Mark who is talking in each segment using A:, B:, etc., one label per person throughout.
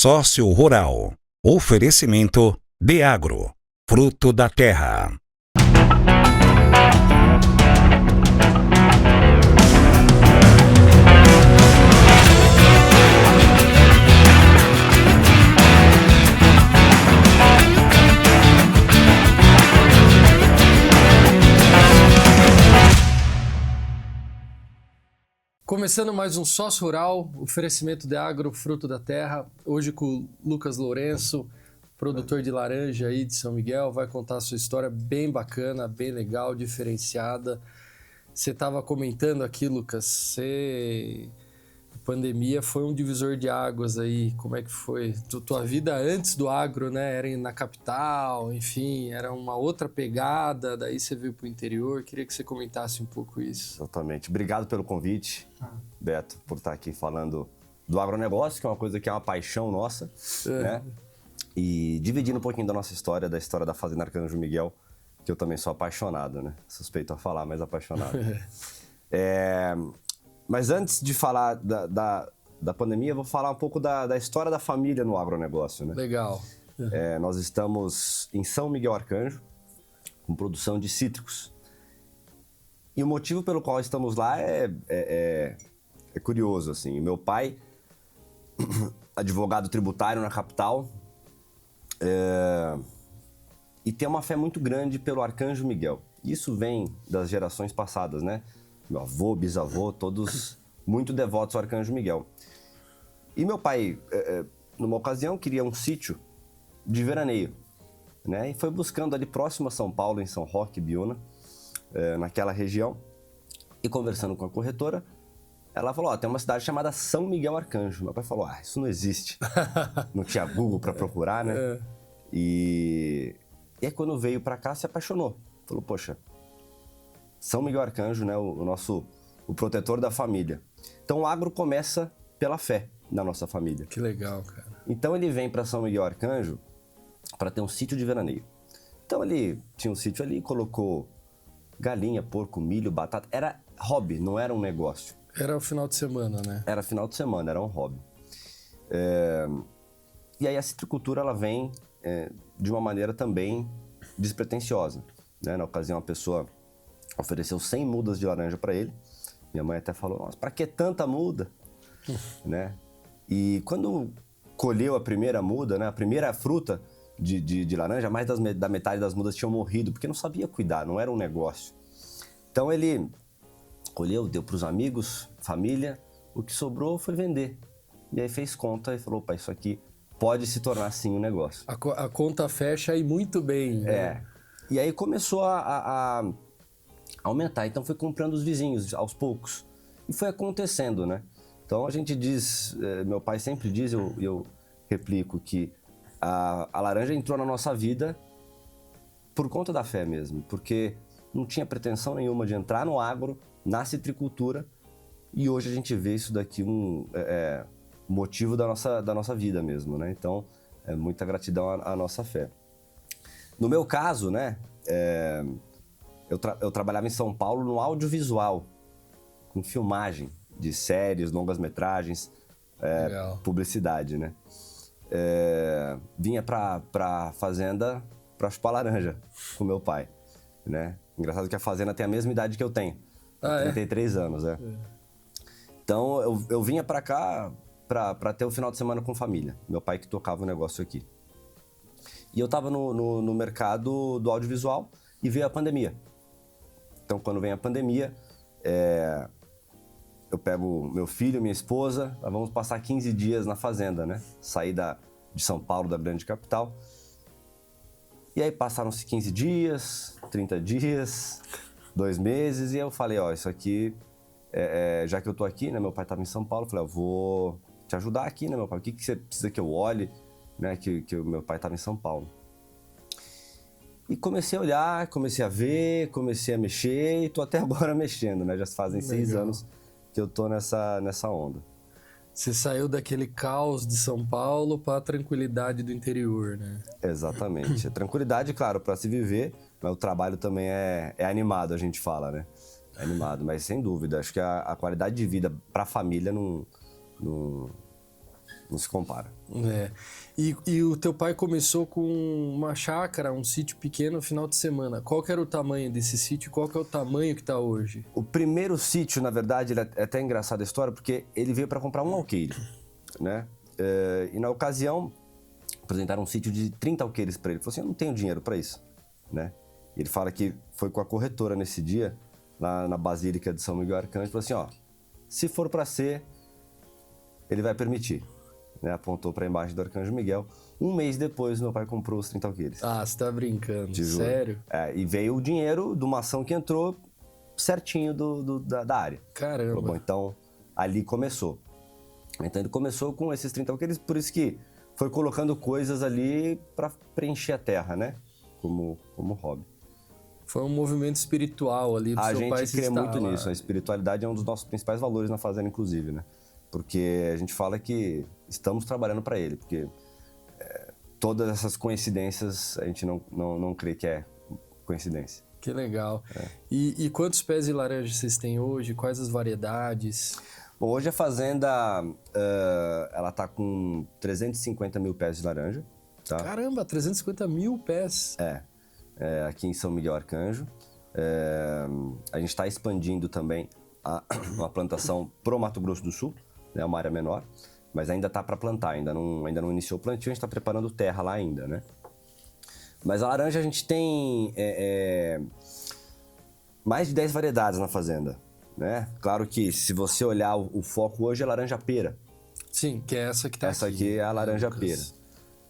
A: Sócio Rural. Oferecimento Deagro, fruto da terra.
B: Começando mais um Sócio Rural, oferecimento Deagro, fruto da terra. Hoje com o Lucas Lourenço, produtor de laranja aí de São Miguel, vai contar a sua história bem bacana, bem legal, diferenciada. Você estava comentando aqui, Lucas, a pandemia foi um divisor de águas aí, como é que foi? Tua vida antes do agro, né? Era na capital, enfim, era uma outra pegada, daí você veio para o interior. Queria que você comentasse um pouco isso.
C: Exatamente. Obrigado pelo convite, Beto, por estar aqui falando do agronegócio, que é uma coisa que é uma paixão nossa, né? E dividindo um pouquinho da nossa história, da história da Fazenda Arcanjo Miguel, que eu também sou apaixonado, né? Suspeito a falar, mas apaixonado. Mas antes de falar da pandemia, eu vou falar um pouco da história da família no agronegócio, né?
B: Legal.
C: Nós estamos em São Miguel Arcanjo, com produção de cítricos. E o motivo pelo qual estamos lá é curioso, assim. Meu pai, advogado tributário na capital, e tem uma fé muito grande pelo Arcanjo Miguel. Isso vem das gerações passadas, né? Meu avô, bisavô, todos muito devotos ao Arcanjo Miguel. E meu pai, numa ocasião, queria um sítio de veraneio, né? E foi buscando ali próximo a São Paulo, em São Roque, Biúna, naquela região. E conversando com a corretora, ela falou, tem uma cidade chamada São Miguel Arcanjo. Meu pai falou, isso não existe. Não tinha Google para procurar, né? E aí quando veio para cá, se apaixonou. Falou, poxa, São Miguel Arcanjo, né, o protetor da família. Então o agro começa pela fé na nossa família.
B: Que legal, cara.
C: Então ele vem para São Miguel Arcanjo para ter um sítio de veraneio. Então ele tinha um sítio ali, colocou galinha, porco, milho, batata. Era hobby, não era um negócio.
B: Era o final de semana, né?
C: Era final de semana, era um hobby. E aí a citricultura ela vem de uma maneira também despretensiosa, né? Na ocasião a pessoa ofereceu 100 mudas de laranja para ele. Minha mãe até falou, nossa, para que tanta muda? Né? E quando colheu a primeira muda, né, a primeira fruta de laranja, mais da metade das mudas tinham morrido, porque não sabia cuidar, não era um negócio. Então ele colheu, deu para os amigos, família, o que sobrou foi vender. E aí fez conta e falou, opa, isso aqui pode se tornar sim um negócio.
B: A conta fecha aí muito bem. Né?
C: E aí começou a aumentar, então foi comprando os vizinhos aos poucos. E foi acontecendo, né? Então a gente diz, meu pai sempre diz, eu replico, que a laranja entrou na nossa vida por conta da fé mesmo, porque não tinha pretensão nenhuma de entrar no agro, na citricultura, e hoje a gente vê isso daqui motivo da nossa vida mesmo, né? Então, muita gratidão à nossa fé. No meu caso, né, eu trabalhava em São Paulo no audiovisual, com filmagem de séries, longas-metragens, publicidade, né? Vinha pra fazenda pra chupar laranja com meu pai, né? Engraçado que a fazenda tem a mesma idade que eu tenho, 33 anos, Então eu vinha pra cá pra ter o final de semana com família, meu pai que tocava o negócio aqui. E eu tava no mercado do audiovisual e veio a pandemia. Então quando vem a pandemia, eu pego meu filho, minha esposa, nós vamos passar 15 dias na fazenda, né? Saí de São Paulo, da grande capital. E aí passaram-se 15 dias, 30 dias, 2 meses, e eu falei, isso aqui, já que eu tô aqui, né? Meu pai estava em São Paulo, eu falei, eu vou te ajudar aqui, né, meu pai? O que você precisa que eu olhe, né? Que o meu pai estava em São Paulo. E comecei a olhar, comecei a ver, comecei a mexer, e tô até agora mexendo, né? Já fazem 6 anos que eu tô nessa onda.
B: Você saiu daquele caos de São Paulo para a tranquilidade do interior, né?
C: Exatamente. A tranquilidade, claro, para se viver, mas o trabalho também é animado, a gente fala, né? É animado, mas sem dúvida. Acho que a qualidade de vida para a família não não se compara.
B: É. E o teu pai começou com uma chácara, um sítio pequeno no final de semana. Qual que era o tamanho desse sítio e qual que é o tamanho que está hoje?
C: O primeiro sítio, na verdade, é até engraçada a história, porque ele veio para comprar um alqueire, né? E na ocasião, apresentaram um sítio de 30 alqueires para ele. Ele falou assim, eu não tenho dinheiro para isso, né? E ele fala que foi com a corretora nesse dia, lá na Basílica de São Miguel Arcanjo, e falou assim, ó, se for para ser, ele vai permitir. Né? Apontou para a imagem do Arcanjo Miguel. Um mês depois, meu pai comprou os 30 alqueires.
B: Ah, você tá brincando,
C: Te juro.
B: sério?
C: E veio o dinheiro de uma ação que entrou certinho da área.
B: Caramba.
C: Falou, bom, então, ali começou. Então, ele começou com esses 30 alqueires, por isso que foi colocando coisas ali para preencher a terra, né? Como hobby.
B: Foi um movimento espiritual ali do seu pai.
C: A gente crê muito nisso. A espiritualidade é um dos nossos principais valores na fazenda, inclusive, né? Porque a gente fala que estamos trabalhando para ele, porque todas essas coincidências a gente não crê que é coincidência.
B: Que legal. E quantos pés de laranja vocês têm hoje? Quais as variedades?
C: Bom, hoje a fazenda, ela tá com 350 mil pés de laranja. Tá?
B: Caramba, 350 mil pés.
C: Aqui em São Miguel Arcanjo. A gente está expandindo também uma plantação pro Mato Grosso do Sul, né, uma área menor, mas ainda tá para plantar, ainda não iniciou o plantio, a gente está preparando terra lá ainda, né? Mas a laranja a gente tem mais de 10 variedades na fazenda, né? Claro que se você olhar o foco hoje é laranja pera.
B: Sim, que é essa que tá
C: Essa
B: aqui.
C: aqui é a laranja
B: Lucas.
C: pera.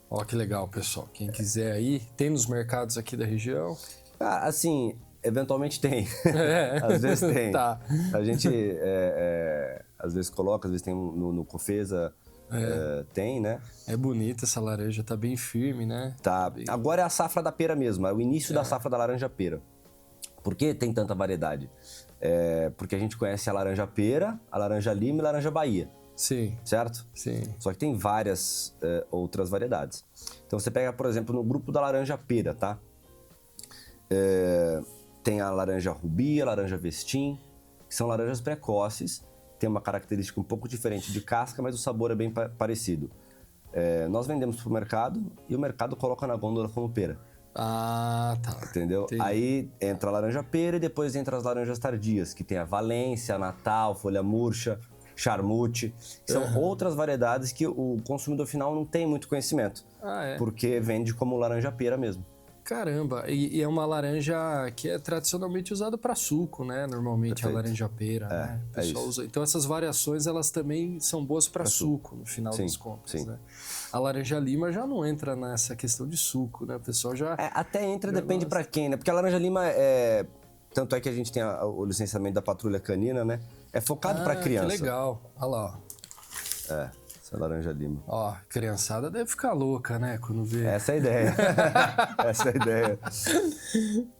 B: Ó, que legal, pessoal. Quem quiser aí, tem nos mercados aqui da região?
C: Assim, eventualmente tem. Às vezes tem.
B: Tá.
C: A gente às vezes coloca, às vezes tem no Cofesa, tem, né?
B: É bonita essa laranja, tá bem firme, né?
C: Tá.
B: bem...
C: Agora é a safra da pera mesmo, é o início da safra da laranja pera. Por que tem tanta variedade? Porque a gente conhece a laranja pera, a laranja lima e a laranja Bahia,
B: Sim,
C: certo?
B: sim.
C: Só que tem várias outras variedades. Então você pega, por exemplo, no grupo da laranja pera, tá? Tem a laranja rubi, a laranja vestim, que são laranjas precoces, tem uma característica um pouco diferente de casca, mas o sabor é bem parecido. Nós vendemos para o mercado e o mercado coloca na gôndola como pera.
B: Ah, tá.
C: Entendeu?
B: Entendi.
C: Aí entra a laranja pera e depois entra as laranjas tardias, que tem a Valência, Natal, Folha Murcha, Charmute. São outras variedades que o consumidor final não tem muito conhecimento. Porque vende como laranja pera mesmo.
B: Caramba, e é uma laranja que é tradicionalmente usada para suco, né? Normalmente
C: Perfeito.
B: a laranja pera, né? O pessoal usa. Então essas variações, elas também são boas para suco, no final das contas,
C: sim.
B: né? A laranja lima já não entra nessa questão de suco, né? O pessoal já...
C: Até entra, depende para quem, né? Porque a laranja lima tanto é que a gente tem o licenciamento da patrulha canina, né? É focado para criança.
B: Que legal. Olha lá, ó.
C: Essa laranja lima.
B: Ó, a criançada deve ficar louca, né? Quando vê.
C: Essa é a ideia. Essa é a ideia.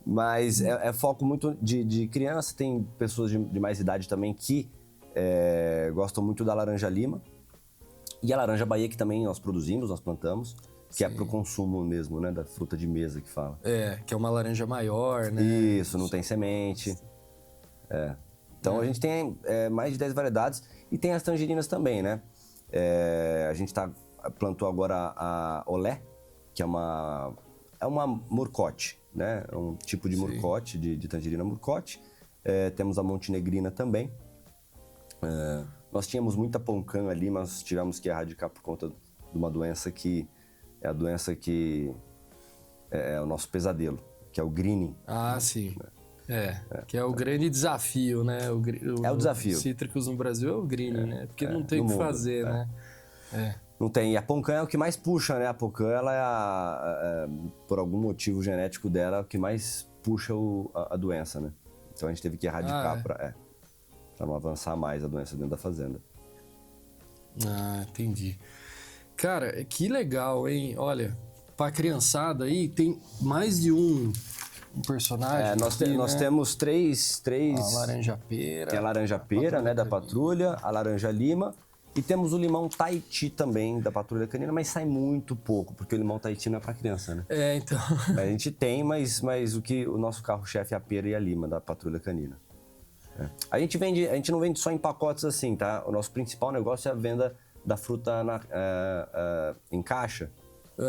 C: Mas é foco muito de criança. Tem pessoas de mais idade também que gostam muito da laranja lima. E a laranja Bahia, que também nós produzimos, nós plantamos. Que é para o consumo mesmo, né? Da fruta de mesa que fala.
B: Que é uma laranja maior, né?
C: Isso, não tem semente. Então a gente tem mais de 10 variedades. E tem as tangerinas também, né? A gente plantou agora a Olé, que é uma murcote, né? É um tipo de murcote, de tangerina murcote. Temos a montenegrina também. Nós tínhamos muita poncã ali, mas tivemos que erradicar por conta de uma doença que é a doença que é o nosso pesadelo, que é o greening.
B: Ah, sim. Que é o grande desafio, né?
C: O desafio.
B: Cítricos no Brasil é o greening, né? Porque não tem o que fazer, né?
C: Não tem. E a poncã é o que mais puxa, né? A poncã, ela por algum motivo genético dela, é o que mais puxa a doença, né? Então a gente teve que erradicar para não avançar mais a doença dentro da fazenda.
B: Ah, entendi. Cara, que legal, hein? Olha, pra criançada aí, tem mais de um personagem.
C: Nós temos três.
B: A laranja pera.
C: Que é a laranja pera, né? Da patrulha, a laranja lima. E temos o limão Tahiti também, da patrulha canina, mas sai muito pouco, porque o limão Tahiti não é pra criança, né?
B: Então.
C: A gente tem, mas o nosso carro-chefe é a pera e a lima da patrulha canina. A gente não vende só em pacotes assim, tá? O nosso principal negócio é a venda da fruta em caixa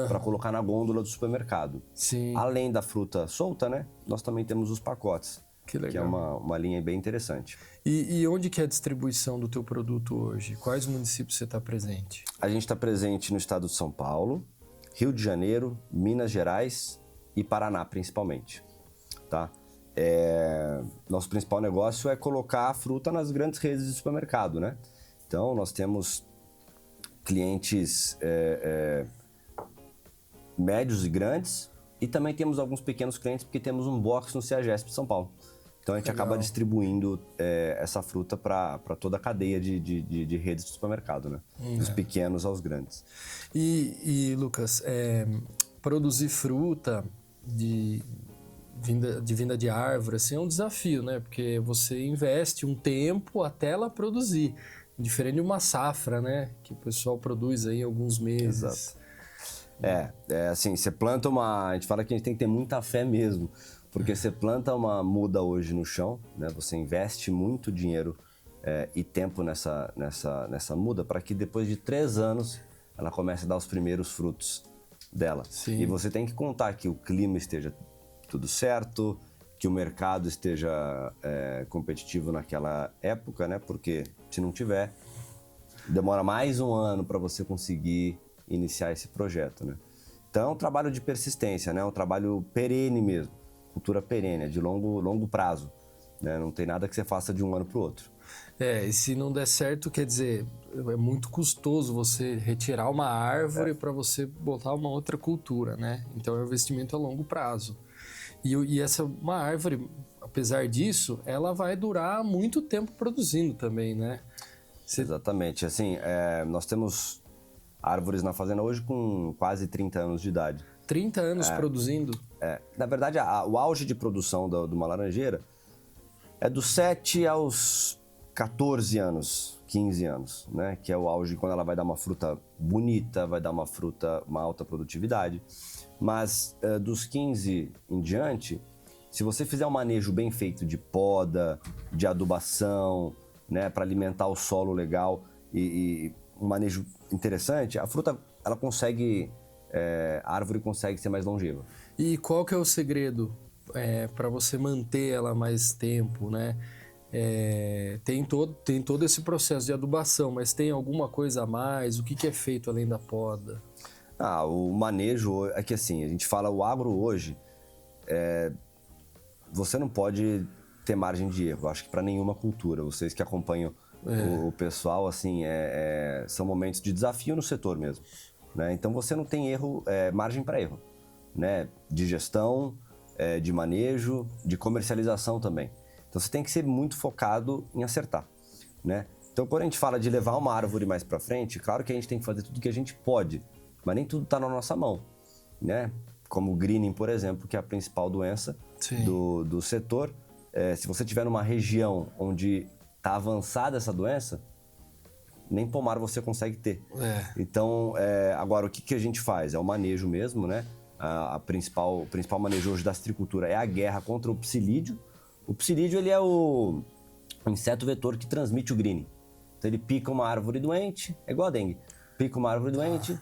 C: para colocar na gôndola do supermercado.
B: Sim.
C: Além da fruta solta, né? Nós também temos os pacotes.
B: Que legal.
C: Que é uma linha bem interessante.
B: E onde que é a distribuição do teu produto hoje? Quais municípios você está presente?
C: A gente está presente no estado de São Paulo, Rio de Janeiro, Minas Gerais e Paraná, principalmente. Tá? Nosso principal negócio é colocar a fruta nas grandes redes de supermercado, né? Então, nós temos clientes médios e grandes e também temos alguns pequenos clientes porque temos um box no CEAGESP de São Paulo. Então, a gente acaba distribuindo essa fruta para toda a cadeia de redes de supermercado, né? Dos pequenos aos grandes.
B: E Lucas, produzir fruta de vinda de árvore assim, é um desafio, né? Porque você investe um tempo até ela produzir. Diferente de uma safra, né? Que o pessoal produz aí em alguns meses.
C: Exato. Assim, você planta a gente fala que a gente tem que ter muita fé mesmo. Porque você planta uma muda hoje no chão, né? Você investe muito dinheiro e tempo nessa muda para que depois de 3 anos ela comece a dar os primeiros frutos dela.
B: Sim.
C: E você tem que contar que o clima esteja tudo certo, que o mercado esteja competitivo naquela época, né? Porque se não tiver, demora mais um ano para você conseguir iniciar esse projeto, né? Então é um trabalho de persistência, né? É um trabalho perene mesmo. Cultura perene, de longo prazo, né? Não tem nada que você faça de um ano para o outro.
B: E se não der certo, quer dizer, é muito custoso você retirar uma árvore para você botar uma outra cultura, né? Então é um investimento a longo prazo. E uma árvore, apesar disso, ela vai durar muito tempo produzindo também, né?
C: Exatamente. Assim, nós temos árvores na fazenda hoje com quase 30 anos de idade.
B: 30 anos produzindo?
C: Na verdade, o auge de produção de uma laranjeira é dos 7 aos 14 anos, 15 anos, né? Que é o auge quando ela vai dar uma fruta bonita, vai dar uma alta produtividade. Mas dos 15 em diante, se você fizer um manejo bem feito de poda, de adubação, né? Para alimentar o solo legal e um manejo interessante, a fruta ela consegue... a árvore consegue ser mais longeva.
B: E qual que é o segredo para você manter ela mais tempo, né? Tem todo esse processo de adubação, mas tem alguma coisa a mais? O que é feito além da poda?
C: O manejo é que assim, a gente fala o agro hoje, você não pode ter margem de erro, acho que para nenhuma cultura. Vocês que acompanham o pessoal, assim, são momentos de desafio no setor mesmo. Né? Então você não tem margem para erro, né? De gestão, de manejo, de comercialização também. Então você tem que ser muito focado em acertar, né? Então quando a gente fala de levar uma árvore mais para frente, claro que a gente tem que fazer tudo que a gente pode, mas nem tudo está na nossa mão, né? Como o greening, por exemplo, que é a principal doença do setor. Se você estiver numa região onde está avançada essa doença, nem pomar você consegue ter. Então, agora, o que a gente faz? É o manejo mesmo, né? O principal manejo hoje da citricultura é a guerra contra o psilídeo. O psilídeo, ele é o inseto vetor que transmite o greening. Então, ele pica uma árvore doente, é igual a dengue. Pica uma árvore doente,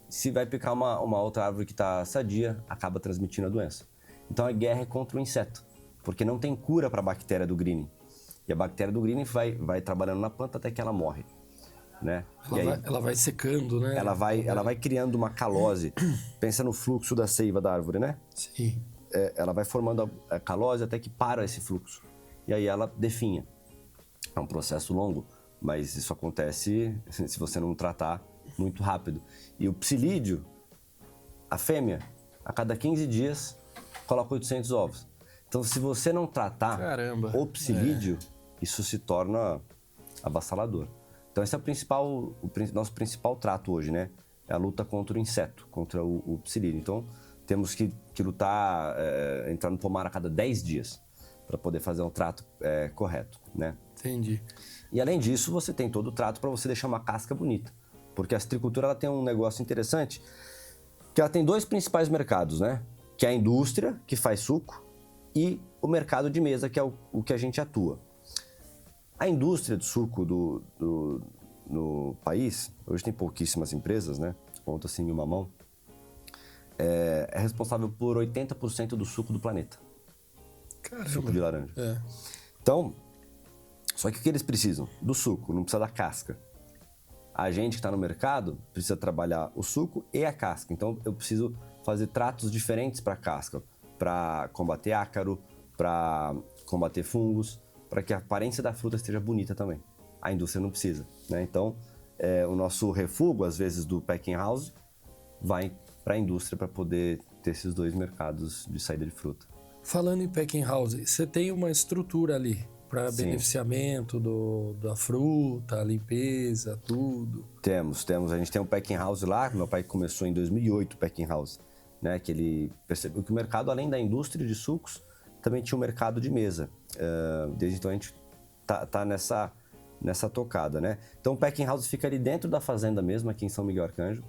C: se vai picar uma outra árvore que está sadia, acaba transmitindo a doença. Então, a guerra é contra o inseto, porque não tem cura para a bactéria do greening. E a bactéria do greening vai trabalhando na planta até que ela morre. Né?
B: Ela vai secando, né?
C: Ela vai criando uma calose. Pensa no fluxo da seiva da árvore, né?
B: Sim.
C: Ela vai formando a calose até que para esse fluxo. E aí ela definha. É um processo longo, mas isso acontece se você não tratar muito rápido. E o psilídeo, a fêmea, a cada 15 dias, coloca 800 ovos. Então, se você não tratar o psilídeo, isso se torna avassalador. Então esse é o nosso principal trato hoje, né? É a luta contra o inseto, contra o psilídeo. Então temos que lutar, entrar no pomar a cada 10 dias para poder fazer um trato correto, né?
B: Entendi.
C: E além disso, você tem todo o trato para você deixar uma casca bonita. Porque a citricultura ela tem um negócio interessante, que ela tem 2 principais mercados, né? Que é a indústria, que faz suco, e o mercado de mesa, que é o que a gente atua. A indústria do suco no país, hoje tem pouquíssimas empresas, né? Conta assim em uma mão, é responsável por 80% do suco do planeta.
B: Caramba.
C: Suco de laranja.
B: É.
C: Então, só que o que eles precisam? Do suco, não precisa da casca. A gente que está no mercado precisa trabalhar o suco e a casca. Então, eu preciso fazer tratos diferentes para a casca, para combater ácaro, para combater fungos, para que a aparência da fruta esteja bonita também. A indústria não precisa, né? Então, o nosso refúgio, às vezes, do packing house, vai para a indústria para poder ter esses dois mercados de saída de fruta.
B: Falando em packing house, você tem uma estrutura ali para
C: Sim.
B: beneficiamento da fruta, limpeza, tudo?
C: Temos. A gente tem um packing house lá, meu pai começou em 2008 o packing house, né? Que ele percebeu que o mercado, além da indústria de sucos, também tinha um mercado de mesa. Desde então a gente tá nessa tocada, né? Então o packing house fica ali dentro da fazenda mesmo, aqui em São Miguel Arcanjo.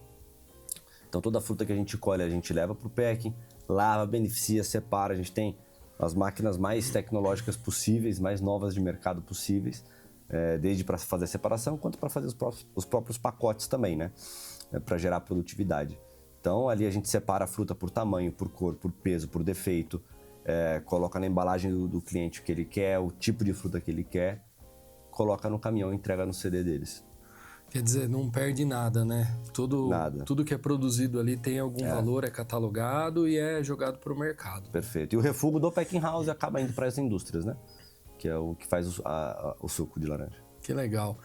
C: Então toda a fruta que a gente colhe, a gente leva para o packing, lava, beneficia, separa. A gente tem as máquinas mais tecnológicas possíveis, mais novas de mercado possíveis, desde para fazer a separação, quanto para fazer os próprios pacotes também, né? Para gerar produtividade. Então ali a gente separa a fruta por tamanho, por cor, por peso, por defeito, coloca na embalagem do cliente o que ele quer, o tipo de fruta que ele quer, coloca no caminhão e entrega no CD deles.
B: Quer dizer, não perde nada, né?
C: Nada.
B: Tudo que é produzido ali tem algum valor, é catalogado e é jogado para o mercado.
C: Perfeito. E o refúgio do packing house acaba indo para as indústrias, né? Que é o que faz o suco de laranja.
B: Que legal.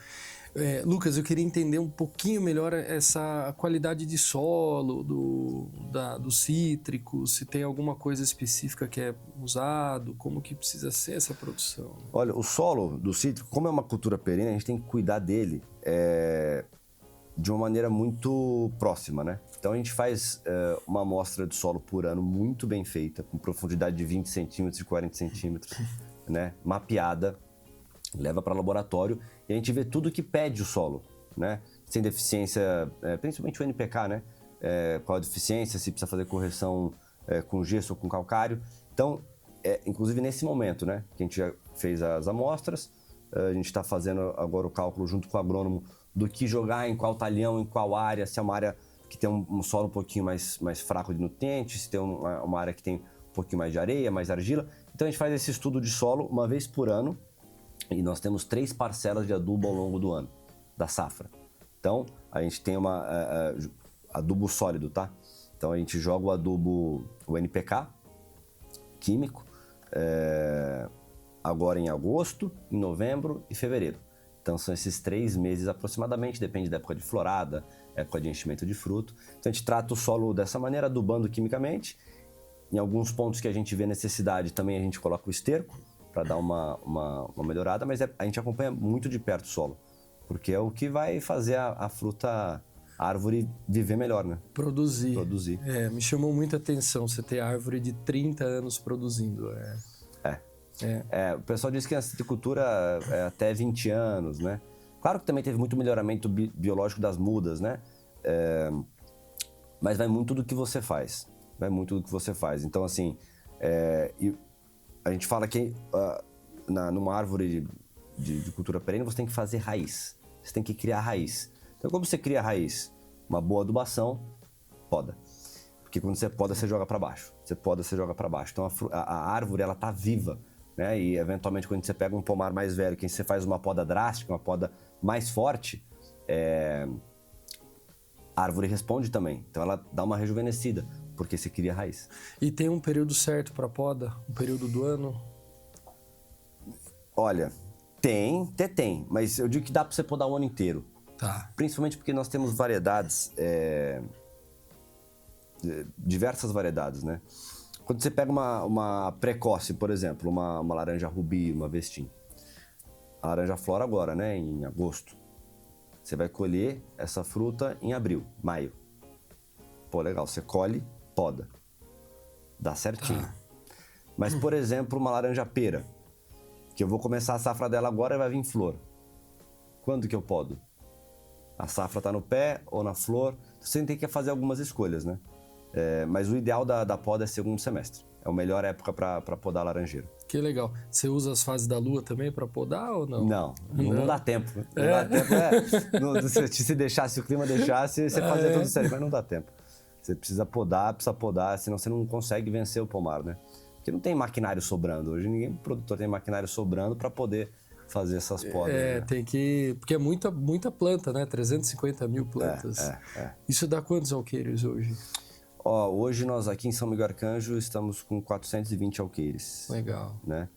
B: Lucas, eu queria entender um pouquinho melhor essa qualidade de solo, do cítrico, se tem alguma coisa específica que é usado, como que precisa ser essa produção. Né?
C: Olha, o solo do cítrico, como é uma cultura perene, a gente tem que cuidar dele de uma maneira muito próxima, né? Então a gente faz uma amostra de solo por ano muito bem feita, com profundidade de 20 centímetros e 40 centímetros, né? Mapeada, leva para laboratório e a gente vê tudo que pede o solo, né? Sem deficiência, principalmente o NPK, né? Qual a deficiência, se precisa fazer correção com gesso ou com calcário. Então, inclusive nesse momento, né? Que a gente já fez as amostras, a gente está fazendo agora o cálculo junto com o agrônomo do que jogar, em qual talhão, em qual área, se é uma área que tem um solo um pouquinho mais fraco de nutrientes, se tem uma área que tem um pouquinho mais de areia, mais argila. Então a gente faz esse estudo de solo uma vez por ano e nós temos 3 parcelas de adubo ao longo do ano, da safra. Então a gente tem adubo sólido, tá? Então a gente joga o adubo, o NPK, químico, agora em agosto, em novembro e fevereiro. Então são esses 3 meses aproximadamente, depende da época de florada, época de enchimento de fruto. Então a gente trata o solo dessa maneira, adubando quimicamente. Em alguns pontos que a gente vê necessidade também a gente coloca o esterco para dar uma melhorada, mas a gente acompanha muito de perto o solo, porque é o que vai fazer a fruta, a árvore viver melhor, né?
B: Produzir. Me chamou muita atenção você ter árvore de 30 anos produzindo.
C: O pessoal diz que a citricultura é até 20 anos, né? Claro que também teve muito melhoramento biológico das mudas, né? Mas vai muito do que você faz. Então, assim, a gente fala que numa árvore de cultura perene você tem que fazer raiz. Você tem que criar raiz. Então, como você cria raiz? Uma boa adubação, poda. Porque quando você poda, você joga para baixo. Então, a árvore, ela tá viva. Né? E eventualmente quando você pega um pomar mais velho, que você faz uma poda drástica, uma poda mais forte, a árvore responde também. Então ela dá uma rejuvenescida, porque você cria raiz.
B: E tem um período certo para poda? Um período do ano?
C: Olha, tem, mas eu digo que dá para você podar o ano inteiro.
B: Tá.
C: Principalmente porque nós temos variedades, diversas variedades, né? Quando você pega uma precoce, por exemplo, uma laranja rubi, uma vestim, a laranja flora agora, né, em agosto. Você vai colher essa fruta em abril, maio. Pô, legal, você colhe, poda. Dá certinho. Mas, por exemplo, uma laranja pera, que eu vou começar a safra dela agora e vai vir flor. Quando que eu podo? A safra tá no pé ou na flor? Você tem que fazer algumas escolhas, né? Mas o ideal da poda é segundo semestre. É a melhor época para podar a laranjeira.
B: Que legal. Você usa as fases da lua também para podar ou não?
C: Não dá tempo. Não dá tempo. Se deixasse, se o clima deixasse, você fazia tudo certo, mas não dá tempo. Você precisa podar, senão você não consegue vencer o pomar, né? Porque não tem maquinário sobrando. Hoje ninguém produtor tem maquinário sobrando para poder fazer essas podas. Né?
B: Tem que... Porque é muita planta, né? 350 mil plantas. Isso dá quantos alqueires hoje?
C: Hoje nós aqui em São Miguel Arcanjo estamos com 420 alqueires.
B: Legal.
C: Né?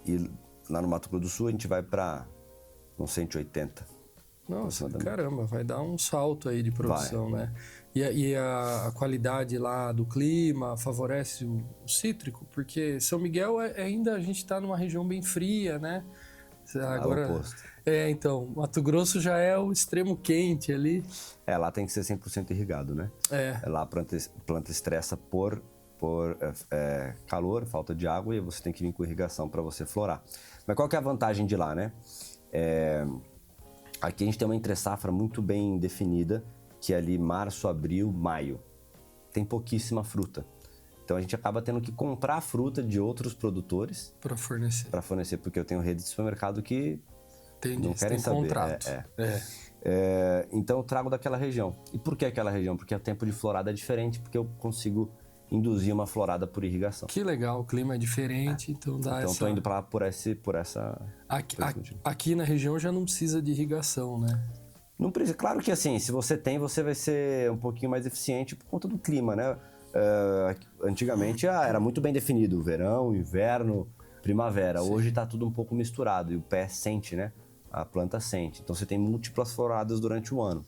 C: E lá no Mato Grosso do Sul a gente vai para uns 180.
B: Nossa, caramba, vai dar um salto aí de produção, né? E a qualidade lá do clima favorece o cítrico? Porque São Miguel ainda a gente está numa região bem fria, né? Agora,
C: oposto.
B: Então, Mato Grosso já é o extremo quente ali.
C: Lá tem que ser 100% irrigado, né? Lá a planta estressa por calor, falta de água, e você tem que vir com irrigação para você florar. Mas qual que é a vantagem de lá, né? Aqui a gente tem uma entre-safra muito bem definida, que é ali março, abril, maio. Tem pouquíssima fruta. Então a gente acaba tendo que comprar fruta de outros produtores
B: para fornecer,
C: porque eu tenho rede de supermercado que
B: Entendi,
C: não querem saber.
B: Contrato.
C: Então eu trago daquela região. E por que aquela região? Porque o tempo de florada é diferente, porque eu consigo induzir uma florada por irrigação.
B: Que legal, o clima é diferente, então dá
C: Então estou indo para por essa...
B: Aqui na região já não precisa de irrigação, né?
C: Não precisa. Claro que assim, se você tem, você vai ser um pouquinho mais eficiente por conta do clima, né? Antigamente era muito bem definido, verão, inverno, primavera. Sim. Hoje está tudo um pouco misturado e o pé sente, né? A planta sente. Então você tem múltiplas floradas durante o ano,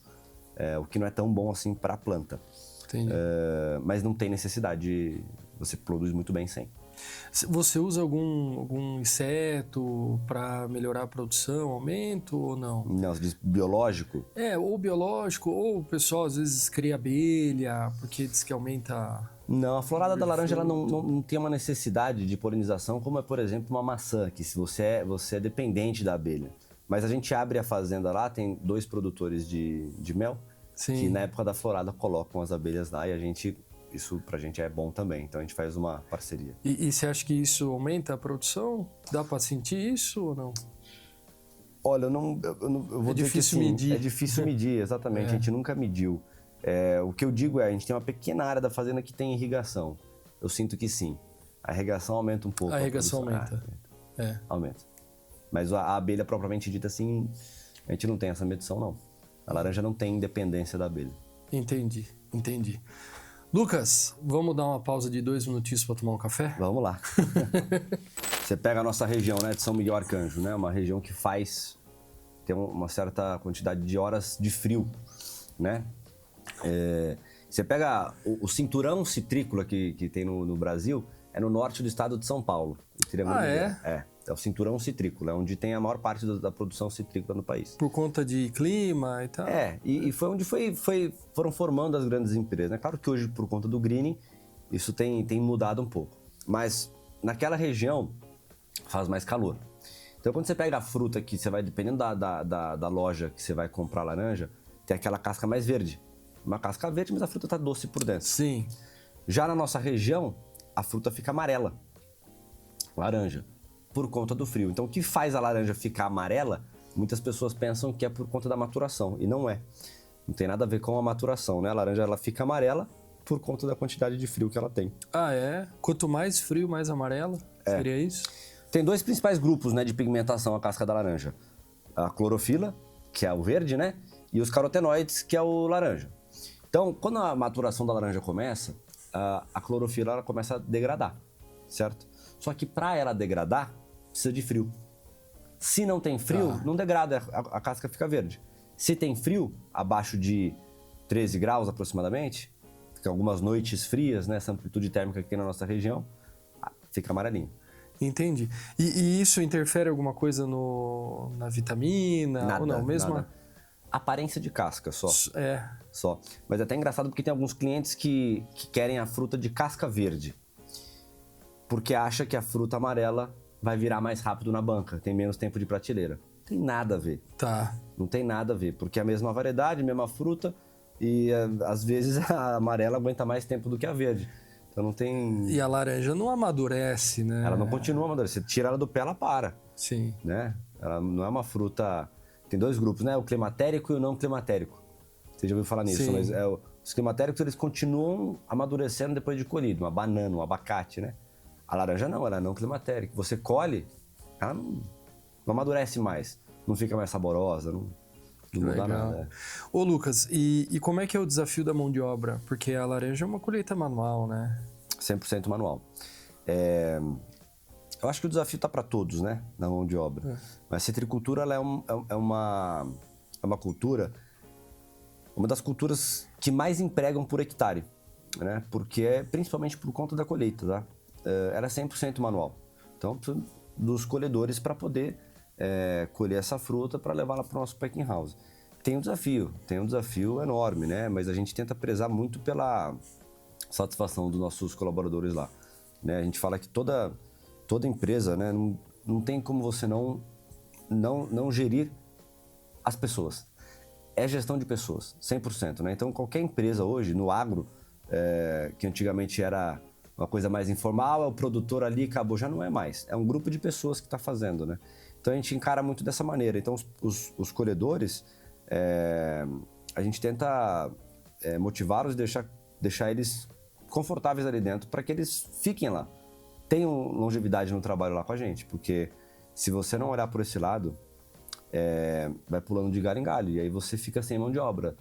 C: o que não é tão bom assim para a planta.
B: Entendi.
C: Mas não tem necessidade, você produz muito bem sem.
B: Você usa algum inseto para melhorar a produção, aumento ou não?
C: Não, você diz biológico?
B: Ou biológico, ou o pessoal às vezes cria abelha, porque diz que aumenta...
C: Não, a florada da laranja ela não tem uma necessidade de polinização como é, por exemplo, uma maçã, que se você é dependente da abelha. Mas a gente abre a fazenda lá, tem 2 produtores de mel, Sim. que na época da florada colocam as abelhas lá e isso pra gente é bom também, então a gente faz uma parceria.
B: E você acha que isso aumenta a produção? Dá pra sentir isso ou não?
C: Olha, eu vou dizer que sim,
B: medir.
C: É difícil medir, exatamente, a gente nunca mediu. O que eu digo a gente tem uma pequena área da fazenda que tem irrigação. Eu sinto que sim, a irrigação aumenta um pouco.
B: A irrigação aumenta.
C: Aumenta. Mas a abelha propriamente dita assim, a gente não tem essa medição não. A laranja não tem independência da abelha.
B: Entendi. Lucas, vamos dar uma pausa de 2 minutinhos para tomar um café?
C: Vamos lá. Você pega a nossa região, né, de São Miguel Arcanjo, né, uma região que tem uma certa quantidade de horas de frio, né? Você pega o cinturão citrícola que tem no Brasil, é no norte do estado de São Paulo. É o cinturão citrícola, onde tem a maior parte da produção citrícola no país.
B: Por conta de clima e tal?
C: E foi onde foram formando as grandes empresas. É claro que hoje, por conta do greening, isso tem mudado um pouco. Mas naquela região faz mais calor. Então quando você pega a fruta que você vai, dependendo da loja que você vai comprar laranja, tem aquela casca mais verde. Uma casca verde, mas a fruta está doce por dentro.
B: Sim.
C: Já na nossa região, a fruta fica amarela, laranja, por conta do frio. Então o que faz a laranja ficar amarela, muitas pessoas pensam que é por conta da maturação, e não é. Não tem nada a ver com a maturação, né? A laranja ela fica amarela por conta da quantidade de frio que ela tem.
B: Quanto mais frio, mais amarela? Seria isso?
C: Tem 2 principais grupos, né, de pigmentação a casca da laranja. A clorofila, que é o verde, né? E os carotenoides, que é o laranja. Então, quando a maturação da laranja começa, a clorofila ela começa a degradar, certo? Só que para ela degradar, precisa de frio. Se não tem frio, não degrada, a casca fica verde. Se tem frio, abaixo de 13 graus aproximadamente, fica algumas noites frias, né, essa amplitude térmica que tem na nossa região, fica amarelinho.
B: Entendi. E isso interfere alguma coisa na vitamina?
C: Nada,
B: ou não?
C: Nada. Aparência de casca só. Só. Mas é até engraçado porque tem alguns clientes que querem a fruta de casca verde. Porque acha que a fruta amarela vai virar mais rápido na banca, tem menos tempo de prateleira. Não tem nada a ver. Não tem nada a ver, porque é a mesma variedade, mesma fruta, e às vezes a amarela aguenta mais tempo do que a verde. Então não tem...
B: E a laranja não amadurece, né?
C: Ela não continua amadurecendo. Você tira ela do pé, ela para,
B: Sim.
C: né? Ela não é uma fruta... Tem 2 grupos, né? O climatérico e o não climatérico. Você já ouviu falar nisso,
B: Sim.
C: mas os climatéricos, eles continuam amadurecendo depois de colhido. Uma banana, um abacate, né? A laranja não, ela é não climatérica. Você colhe, ela não amadurece mais. Não fica mais saborosa, não muda
B: Legal.
C: nada.
B: Ô, Lucas, e como é que é o desafio da mão de obra? Porque a laranja é uma colheita manual, né?
C: 100% manual. Eu acho que o desafio está para todos, né? Na mão de obra. Mas a citricultura, ela é uma cultura, uma das culturas que mais empregam por hectare, né? Porque é principalmente por conta da colheita, tá? Ela é 100% manual. Então, precisa dos colhedores para poder colher essa fruta para levá-la para o nosso packing house. Tem um desafio enorme, né? Mas a gente tenta prezar muito pela satisfação dos nossos colaboradores lá, né? A gente fala que toda empresa, né? Não tem como você não gerir as pessoas. É gestão de pessoas, 100%, né? Então, qualquer empresa hoje, no agro, que antigamente era uma coisa mais informal, é o produtor ali, acabou, já não é mais. É um grupo de pessoas que está fazendo, né? Então, a gente encara muito dessa maneira. Então, os colhedores, a gente tenta motivá-los e deixar eles confortáveis ali dentro para que eles fiquem lá. Tenham longevidade no trabalho lá com a gente, porque se você não olhar por esse lado, vai pulando de galho em galho, e aí você fica sem mão de obra.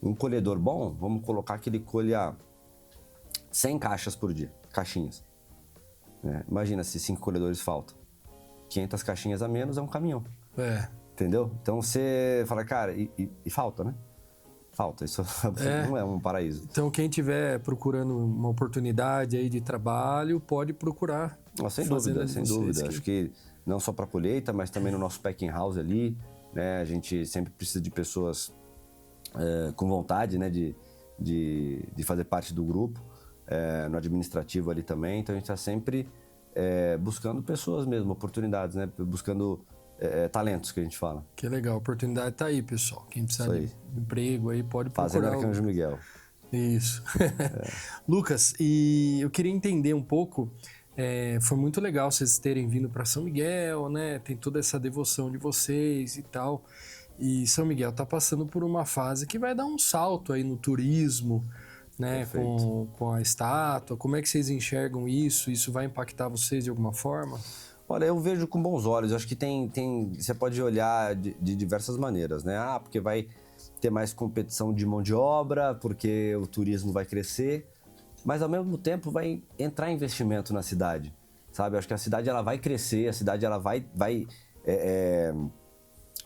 C: Um colhedor bom, vamos colocar que ele colha 100 caixas por dia, caixinhas. Imagina se 5 colhedores faltam. 500 caixinhas a menos é um caminhão. Entendeu? Então você fala, cara, e falta, né? Falta, isso não é um paraíso.
B: Então quem estiver procurando uma oportunidade aí de trabalho, pode procurar.
C: Sem dúvida. Acho que não só para colheita, mas também no nosso packing house ali, né? A gente sempre precisa de pessoas com vontade, né? De fazer parte do grupo, no administrativo ali também. Então a gente está sempre buscando pessoas mesmo, oportunidades, né? Buscando talentos, que a gente fala.
B: Que legal, a oportunidade tá aí, pessoal. Quem precisar de emprego aí pode procurar.
C: Fazenda Arcanjo Miguel.
B: Isso. Lucas, e eu queria entender um pouco, foi muito legal vocês terem vindo para São Miguel, né? Tem toda essa devoção de vocês e tal. E São Miguel tá passando por uma fase que vai dar um salto aí no turismo, né? Com a estátua. Como é que vocês enxergam isso? Isso vai impactar vocês de alguma forma?
C: Olha, eu vejo com bons olhos. Eu acho que você pode olhar de diversas maneiras, né? Porque vai ter mais competição de mão de obra, porque o turismo vai crescer, mas ao mesmo tempo vai entrar investimento na cidade, sabe? Eu acho que a cidade ela vai crescer, a cidade ela vai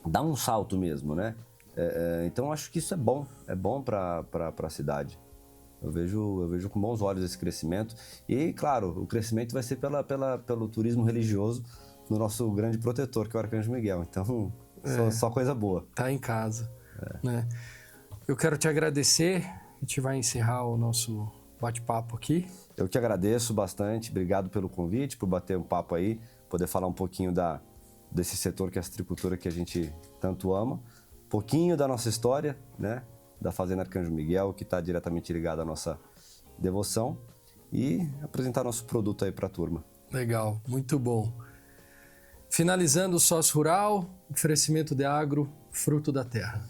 C: dar um salto mesmo, né? Então eu acho que isso é bom para a cidade. Eu vejo com bons olhos esse crescimento. E, claro, o crescimento vai ser pelo turismo religioso no nosso grande protetor, que é o Arcanjo Miguel. Então, só coisa boa.
B: Tá em casa. Né? Eu quero te agradecer. A gente vai encerrar o nosso bate-papo aqui.
C: Eu que agradeço bastante. Obrigado pelo convite, por bater um papo aí, poder falar um pouquinho desse setor que é a citricultura que a gente tanto ama. Um pouquinho da nossa história, né? Da Fazenda Arcanjo Miguel, que está diretamente ligada à nossa devoção, e apresentar nosso produto aí para a turma.
B: Legal, muito bom. Finalizando o Sócio Rural, oferecimento de agro, fruto da terra.